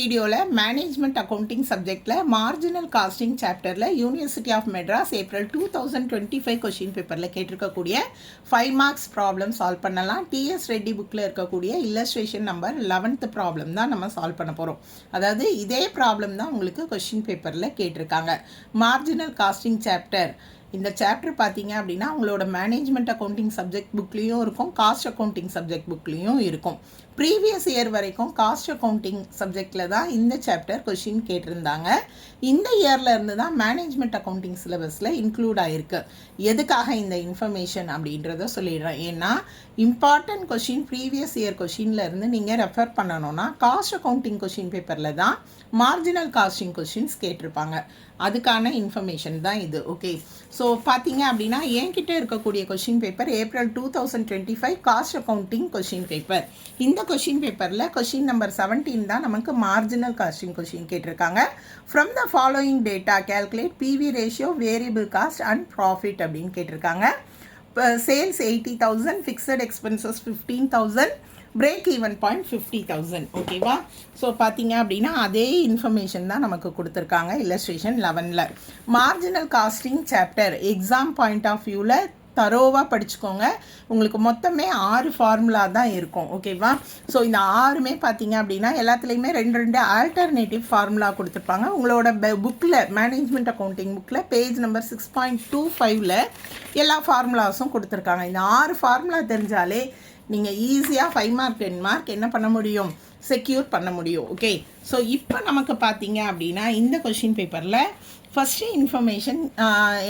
வீடியோவில் management accounting சப்ஜெக்டில் marginal costing சாப்டரில் university of Madras April 2025 question பேப்பரில் கேட்டிருக்கக்கூடிய 5 மார்க்ஸ் ப்ராப்ளம் சால்வ் பண்ணலாம். டிஎஸ் ரெட்டி புக்கில் இருக்கக்கூடிய இல்லஸ்ட்ரேஷன் நம்பர் 11th ப்ராப்ளம் தான் நம்ம சால்வ் பண்ண போகிறோம். அதாவது இதே ப்ராப்ளம் தான் உங்களுக்கு கொஷின் பேப்பரில் கேட்டிருக்காங்க. மார்ஜினல் காஸ்டிங் சாப்டர், இந்த சாப்டர் பார்த்தீங்க அப்படின்னா உங்களோட மேனேஜ்மெண்ட் அக்கௌண்டிங் சப்ஜெக்ட் புக்லேயும் இருக்கும், காஸ்ட் அக்கௌண்டிங் சப்ஜெக்ட் புக்லேயும் இருக்கும். ப்ரீவியஸ் இயர் வரைக்கும் காஸ்ட் அக்கௌண்டிங் சப்ஜெக்டில் தான் இந்த சாப்டர் கொஷின் கேட்டிருந்தாங்க. இந்த இயரில் இருந்து தான் மேனேஜ்மெண்ட் அக்கௌண்டிங் சிலபஸில் இன்க்ளூட் ஆகிருக்கு. எதுக்காக இந்த இன்ஃபர்மேஷன் அப்படின்றத சொல்லிடுறேன். ஏன்னா இம்பார்ட்டன்ட் கொஷின் ப்ரீவியஸ் இயர் கொஷினில் இருந்து நீங்கள் ரெஃபர் பண்ணணும்னா காஸ்ட் அக்கௌண்டிங் கொஷின் பேப்பரில் தான் மார்ஜினல் காஸ்டிங் கொஷின்ஸ் கேட்டிருப்பாங்க. அதுக்கான இன்ஃபர்மேஷன் தான் இது. ஓகே, ஸோ பார்த்தீங்க அப்படின்னா என்கிட்ட இருக்கக்கூடிய question paper April 2025 cost accounting question paper. இந்த கொஷின் பேப்பரில் கொஷின் நம்பர் 17 தான் நமக்கு மார்ஜினல் காஸ்டிங் கொஷின் கேட்டிருக்காங்க. From the following data calculate PV ratio variable cost and profit அப்படின்னு கேட்டிருக்காங்க. Sales 80,000, fixed expenses 15,000, break even point 50,000. ஓகேவா? ஸோ பார்த்தீங்க அப்படின்னா அதே இன்ஃபர்மேஷன் தான் நமக்கு கொடுத்துருக்காங்க இல்லஸ்ட்ரேஷன் 11ல். Marginal costing chapter exam point of வியூவில் தரோவாக படிச்சுக்கோங்க. உங்களுக்கு மொத்தமே 6 ஃபார்முலா தான் இருக்கும். ஓகேவா? ஸோ இந்த 6மே பார்த்தீங்க அப்படின்னா எல்லாத்துலேயுமே 2 ஆல்டர்னேட்டிவ் ஃபார்முலா கொடுத்துருப்பாங்க. உங்களோட புக்கில் மேனேஜ்மெண்ட் அக்கௌண்டிங் புக்கில் பேஜ் நம்பர் 6.25ல் எல்லா ஃபார்முலாஸும் கொடுத்துருக்காங்க. இந்த 6 ஃபார்முலா தெரிஞ்சாலே நீங்கள் ஈஸியாக 5 மார்க் 10 மார்க் என்ன பண்ண முடியும், செக்யூர் பண்ண முடியும். ஓகே, ஸோ இப்போ நமக்கு பார்த்தீங்க அப்படின்னா இந்த கொஷின் பேப்பரில் ஃபஸ்ட்டு இன்ஃபர்மேஷன்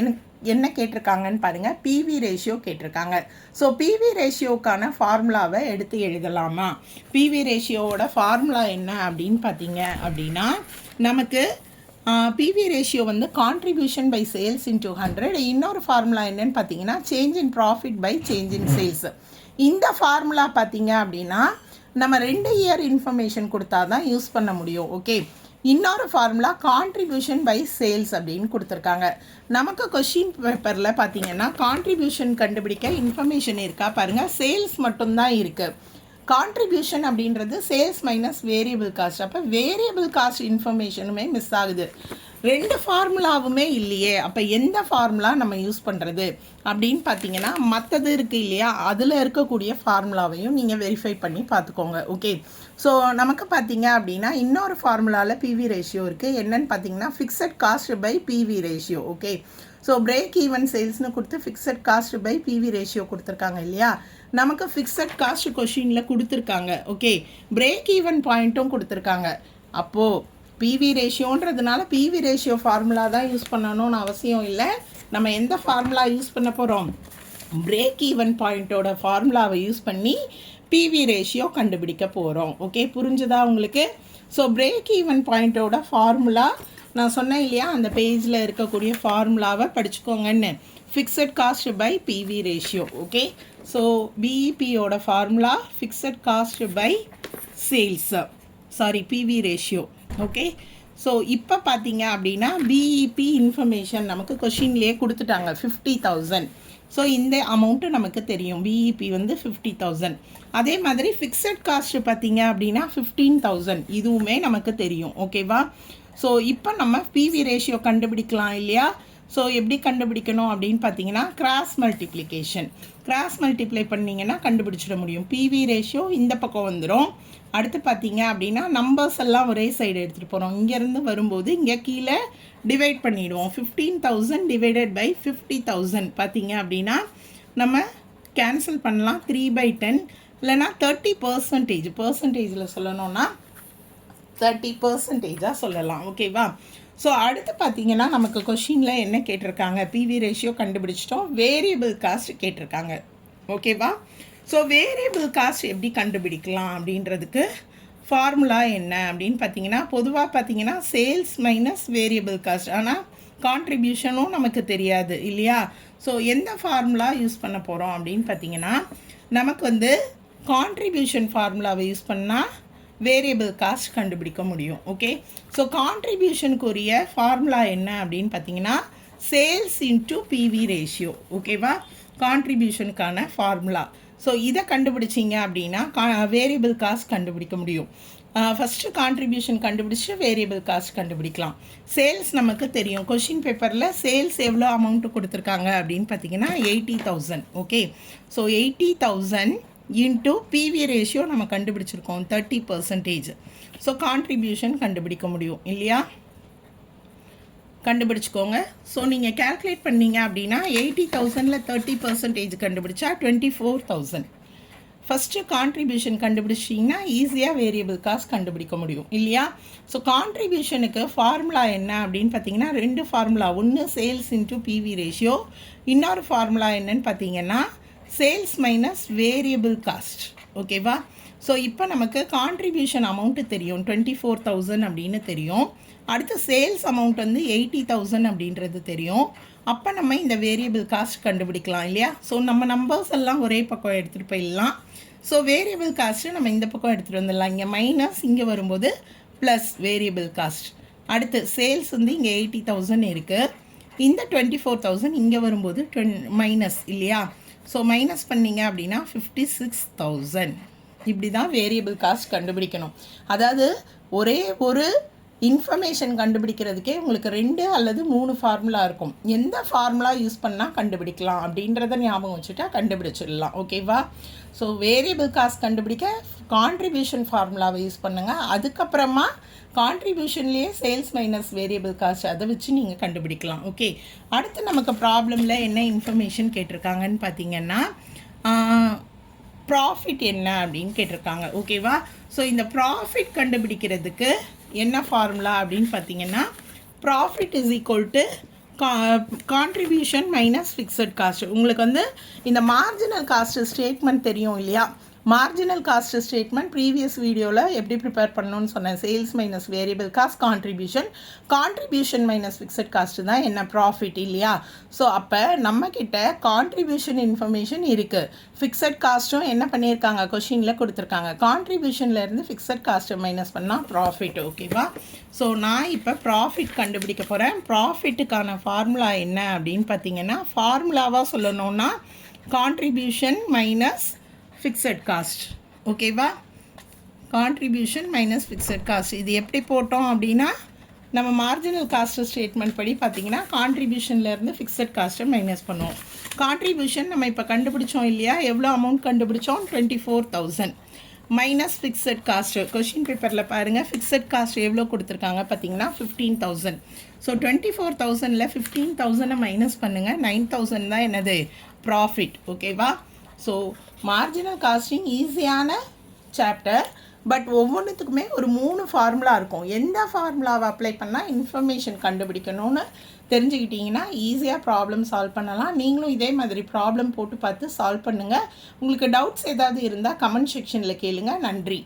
எனக்கு என்ன கேட்டிருக்காங்கன்னு பாருங்கள். பிவி ரேஷியோ கேட்டிருக்காங்க. ஸோ பிவி ரேஷியோக்கான ஃபார்முலாவை எடுத்து எழுதலாமா? பிவி ரேஷியோவோட ஃபார்முலா என்ன அப்படின்னு பார்த்தீங்க அப்படின்னா நமக்கு பிவி ரேஷியோ வந்து கான்ட்ரிபியூஷன் பை சேல்ஸ் இன்டூ 100. இன்னொரு ஃபார்முலா என்னன்னு பார்த்தீங்கன்னா change in profit by change in sales. இந்த ஃபார்முலா பார்த்தீங்க அப்படின்னா நம்ம 2 இயர் இன்ஃபர்மேஷன் கொடுத்தா தான் யூஸ் பண்ண முடியும். ஓகே, இன்னொரு ஃபார்முலா கான்ட்ரிபியூஷன் பை சேல்ஸ் அப்படின்னு கொடுத்துருக்காங்க. நமக்கு கொஷின் பேப்பரில் பார்த்தீங்கன்னா கான்ட்ரிபியூஷன் கண்டுபிடிக்க இன்ஃபர்மேஷன் இருக்கா பாருங்கள். சேல்ஸ் மட்டும்தான் இருக்குது. கான்ட்ரிபியூஷன் அப்படின்றது சேல்ஸ் மைனஸ் வேரியபிள் காஸ்ட். அப்போ வேரியபிள் காஸ்ட் இன்ஃபர்மேஷனுமே மிஸ் ஆகுது. 2 ஃபார்முலாவுமே இல்லையே, அப்போ எந்த ஃபார்முலா நம்ம யூஸ் பண்ணுறது அப்படின்னு பார்த்தீங்கன்னா மற்றது இருக்குது இல்லையா, அதில் இருக்கக்கூடிய ஃபார்முலாவையும் நீங்கள் வெரிஃபை பண்ணி பார்த்துக்கோங்க. ஓகே, ஸோ நமக்கு பார்த்தீங்க அப்படின்னா இன்னொரு ஃபார்முலாவில் பிவி ரேஷியோ இருக்குது. என்னன்னு பார்த்தீங்கன்னா fixed cost by PV ratio. Okay, so break even சேல்ஸ்னு கொடுத்து fixed cost by PV ratio கொடுத்துருக்காங்க இல்லையா. நமக்கு ஃபிக்ஸட் காஸ்ட் கொஷினில் கொடுத்துருக்காங்க. ஓகே, பிரேக் ஈவன் பாயிண்ட்டும் கொடுத்துருக்காங்க. அப்போது பிவி ரேஷியோன்றதுனால பிவி ரேஷியோ ஃபார்முலா தான் யூஸ் பண்ணணும்னு அவசியம் இல்லை. நம்ம எந்த ஃபார்முலா யூஸ் பண்ண போகிறோம், பிரேக் ஈவன் பாயிண்ட்டோட ஃபார்முலாவை யூஸ் பண்ணி பிவி ரேஷியோ கண்டுபிடிக்க போகிறோம். ஓகே, புரிஞ்சுதா உங்களுக்கு? ஸோ பிரேக் ஈவன் பாயிண்ட்டோட ஃபார்முலா நான் சொன்னேன் இல்லையா, அந்த பேஜில் இருக்கக்கூடிய ஃபார்முலாவை படிச்சுக்கோங்கன்னு. Fixed cost by PV ratio. Okay, so பிஇபியோட formula fixed cost by sales, sorry PV ratio. Okay, so இப்போ பார்த்தீங்க அப்படின்னா பிஇபி இன்ஃபர்மேஷன் நமக்கு கொஷின்லேயே கொடுத்துட்டாங்க 50,000. ஸோ இந்த அமௌண்ட்டு நமக்கு தெரியும், பிஇபி வந்து 50,000. அதே மாதிரி ஃபிக்ஸட் காஸ்ட் பார்த்தீங்க அப்படின்னா 15,000, இதுவுமே நமக்கு தெரியும். ஓகேவா? ஸோ இப்போ நம்ம பிவி ரேஷியோ கண்டுபிடிக்கலாம் இல்லையா. ஸோ எப்படி கண்டுபிடிக்கணும் அப்படின்னு பார்த்தீங்கன்னா கிராஸ் மல்டிப்ளிகேஷன். கிராஸ் மல்டிப்ளை பண்ணிங்கன்னா கண்டுபிடிச்சிட முடியும். பிவி ரேஷியோ இந்த பக்கம் வந்துடும். அடுத்து பார்த்தீங்க அப்படின்னா நம்பர்ஸ் எல்லாம் ஒரே சைடு எடுத்துகிட்டு போகிறோம். இங்கேருந்து வரும்போது இங்கே கீழே டிவைட் பண்ணிவிடுவோம். 15,000 டிவைடட் பை 50,000 பார்த்தீங்க அப்படின்னா நம்ம கேன்சல் பண்ணலாம். 3/10 இல்லைனா 30%. பர்சன்டேஜில் சொல்லணும்னா 30%ஆக சொல்லலாம். ஓகேவா? ஸோ அடுத்து பார்த்தீங்கன்னா நமக்கு கொஷினில் என்ன கேட்டிருக்காங்க, பிவி ரேஷியோ கண்டுபிடிச்சிட்டோம், வேரியபிள் காஸ்ட் கேட்டிருக்காங்க. ஓகேவா? ஸோ வேரியபிள் காஸ்ட் எப்படி கண்டுபிடிக்கலாம் அப்படின்றதுக்கு ஃபார்முலா என்ன அப்படின்னு பார்த்தீங்கன்னா பொதுவாக பார்த்தீங்கன்னா சேல்ஸ் மைனஸ் வேரியபிள் காஸ்ட். ஆனால் கான்ட்ரிபியூஷனும் நமக்கு தெரியாது இல்லையா. ஸோ எந்த ஃபார்முலா யூஸ் பண்ண போகிறோம் அப்படின்னு பார்த்தீங்கன்னா நமக்கு வந்து கான்ட்ரிபியூஷன் ஃபார்முலாவை யூஸ் பண்ணால் வேரியபிள் காஸ்ட் கண்டுபிடிக்க முடியும். ஓகே, ஸோ கான்ட்ரிபியூஷனுக்குரிய ஃபார்முலா என்ன அப்படின்னு பார்த்தீங்கன்னா சேல்ஸ் இன்ட்டு பிவி ரேஷியோ. ஓகேவா? கான்ட்ரிபியூஷனுக்கான ஃபார்முலா. ஸோ இதை கண்டுபிடிச்சிங்க அப்படின்னா வேரியபிள் காஸ்ட் கண்டுபிடிக்க முடியும். ஃபஸ்ட்டு கான்ட்ரிபியூஷன் கண்டுபிடிச்சி வேரியபிள் காஸ்ட் கண்டுபிடிக்கலாம். சேல்ஸ் நமக்கு தெரியும். கொஷின் பேப்பரில் சேல்ஸ் எவ்வளோ அமௌண்ட்டு கொடுத்துருக்காங்க அப்படின்னு பார்த்தீங்கன்னா 80,000. Okay, so 80,000 into PV ratio நம்ம கண்டுபிடிச்சிருக்கோம் 30%. ஸோ கான்ட்ரிபியூஷன் கண்டுபிடிக்க முடியும் இல்லையா? கண்டுபிடிச்சிக்கோங்க. ஸோ நீங்கள் கேல்குலேட் பண்ணீங்க அப்படின்னா 80,000ல் 30% கண்டுபிடிச்சா 24,000. ஃபஸ்ட்டு கான்ட்ரிபியூஷன் கண்டுபிடிச்சிங்கன்னா ஈஸியாக வேரியபிள் காஸ்ட் கண்டுபிடிக்க முடியும் இல்லையா? ஸோ கான்ட்ரிபியூஷனுக்கு ஃபார்முலா என்ன அப்படின்னு பார்த்தீங்கன்னா 2 ஃபார்முலா. ஒன்று சேல்ஸ் இன்ட்டு பிவி ரேஷியோ, இன்னொரு ஃபார்முலா என்னன்னு பார்த்தீங்கன்னா சேல்ஸ் மைனஸ் வேரியபிள் காஸ்ட். ஓகேவா? ஸோ இப்போ நமக்கு கான்ட்ரிபியூஷன் அமௌண்ட்டு தெரியும் 24,000 அப்படின்னு தெரியும். அடுத்து சேல்ஸ் அமௌண்ட் வந்து 80,000 அப்படின்றது தெரியும். அப்போ நம்ம இந்த வேரியபிள் காஸ்ட் கண்டுபிடிக்கலாம் இல்லையா? ஸோ நம்ம நம்பர்ஸ் எல்லாம் ஒரே பக்கம் எடுத்துகிட்டு போயிடலாம். ஸோ வேரியபிள் காஸ்ட்டு நம்ம இந்த பக்கம் எடுத்துகிட்டு வந்துடலாம். இங்கே மைனஸ், இங்கே வரும்போது ப்ளஸ் வேரியபிள் காஸ்ட். அடுத்து சேல்ஸ் வந்து இங்கே 80,000 இருக்குது. இந்த 24,000 இங்கே வரும்போது மைனஸ் இல்லையா? ஸோ மைனஸ் பண்ணிங்க அப்படின்னா 56,000. இப்படி தான் வேரியபிள் காஸ்ட் கண்டுபிடிக்கணும். அதாவது ஒரே ஒரு இன்ஃபர்மேஷன் கண்டுபிடிக்கிறதுக்கே உங்களுக்கு 2 அல்லது 3 ஃபார்முலா இருக்கும். எந்த ஃபார்முலா யூஸ் பண்ணால் கண்டுபிடிக்கலாம் அப்படின்றத ஞாபகம் வச்சுட்டா கண்டுபிடிச்சிடலாம். ஓகேவா? ஸோ வேரியபிள் காஸ்ட் கண்டுபிடிக்க கான்ட்ரிபியூஷன் ஃபார்முலாவை யூஸ் பண்ணுங்கள். அதுக்கப்புறமா கான்ட்ரிபியூஷன்லேயே சேல்ஸ் மைனஸ் வேரியபிள் காஸ்ட் அதை வச்சு நீங்கள் கண்டுபிடிக்கலாம். ஓகே, அடுத்து நமக்கு ப்ராப்ளமில் என்ன இன்ஃபர்மேஷன் கேட்டிருக்காங்கன்னு பார்த்தீங்கன்னா ப்ராஃபிட் என்ன அப்படின்னு கேட்டிருக்காங்க. ஓகேவா? ஸோ இந்த ப்ராஃபிட் கண்டுபிடிக்கிறதுக்கு என்ன ஃபார்முலா அப்படின்னு பார்த்தீங்கன்னா profit is equal to contribution minus fixed cost. உங்களுக்கு வந்து இந்த மார்ஜினல் காஸ்ட் ஸ்டேட்மெண்ட் தெரியும் இல்லையா? மார்ஜினல் காஸ்ட் ஸ்டேட்மெண்ட் ப்ரீவியஸ் வீடியோவில் எப்படி ப்ரிப்பேர் பண்ணணும்னு சொன்னேன். Sales minus variable cost contribution minus fixed cost தான் என்ன ப்ராஃபிட் இல்லையா? ஸோ அப்போ நம்மக்கிட்ட கான்ட்ரிபியூஷன் இன்ஃபர்மேஷன் இருக்குது. ஃபிக்ஸட் காஸ்ட்டும் என்ன பண்ணியிருக்காங்க கொஷினில் கொடுத்துருக்காங்க. கான்ட்ரிபியூஷன்லேருந்து ஃபிக்ஸட் காஸ்ட்டை மைனஸ் பண்ணால் ப்ராஃபிட். ஓகேவா? ஸோ நான் இப்போ ப்ராஃபிட் கண்டுபிடிக்க போகிறேன். ப்ராஃபிட்டுக்கான ஃபார்முலா என்ன அப்படின்னு பார்த்தீங்கன்னா ஃபார்முலாவாக சொல்லணுன்னா கான்ட்ரிபியூஷன் மைனஸ் ஃபிக்ஸட் காஸ்ட். ஓகேவா? Contribution minus fixed cost. இது எப்படி போட்டோம் அப்படின்னா நம்ம மார்ஜினல் காஸ்ட் ஸ்டேட்மெண்ட் படி பார்த்தீங்கன்னா கான்ட்ரிபியூஷன்லேருந்து ஃபிக்ஸட் காஸ்ட்டை மைனஸ் பண்ணுவோம். கான்ட்ரிபியூஷன் நம்ம இப்போ கண்டுபிடிச்சோம் இல்லையா? எவ்வளோ அமௌண்ட் கண்டுபிடிச்சோம்? 24,000 மைனஸ் ஃபிக்ஸட் காஸ்ட்டு. கொஷின் பேப்பரில் பாருங்கள் ஃபிக்ஸட் காஸ்ட் எவ்வளோ கொடுத்துருக்காங்க பார்த்தீங்கன்னா 15,000. ஸோ 24,000ல் 15,000 மைனஸ் பண்ணுங்கள். 9,000 தான் என்னது ப்ராஃபிட். ஓகேவா? ஸோ மார்ஜினல் காஸ்டிங் ஈஸியான சாப்டர். பட் ஒவ்வொன்றுத்துக்குமே ஒரு 3 ஃபார்முலா இருக்கும். எந்த ஃபார்முலாவை அப்ளை பண்ணால் இன்ஃபர்மேஷன் கண்டுபிடிக்கணும்னு தெரிஞ்சுக்கிட்டிங்கன்னா ஈஸியாக ப்ராப்ளம் சால்வ் பண்ணலாம். நீங்களும் இதே மாதிரி ப்ராப்ளம் போட்டு பார்த்து சால்வ் பண்ணுங்கள். உங்களுக்கு டவுட்ஸ் ஏதாவது இருந்தால் கமெண்ட் செக்ஷனில் கேளுங்க. நன்றி.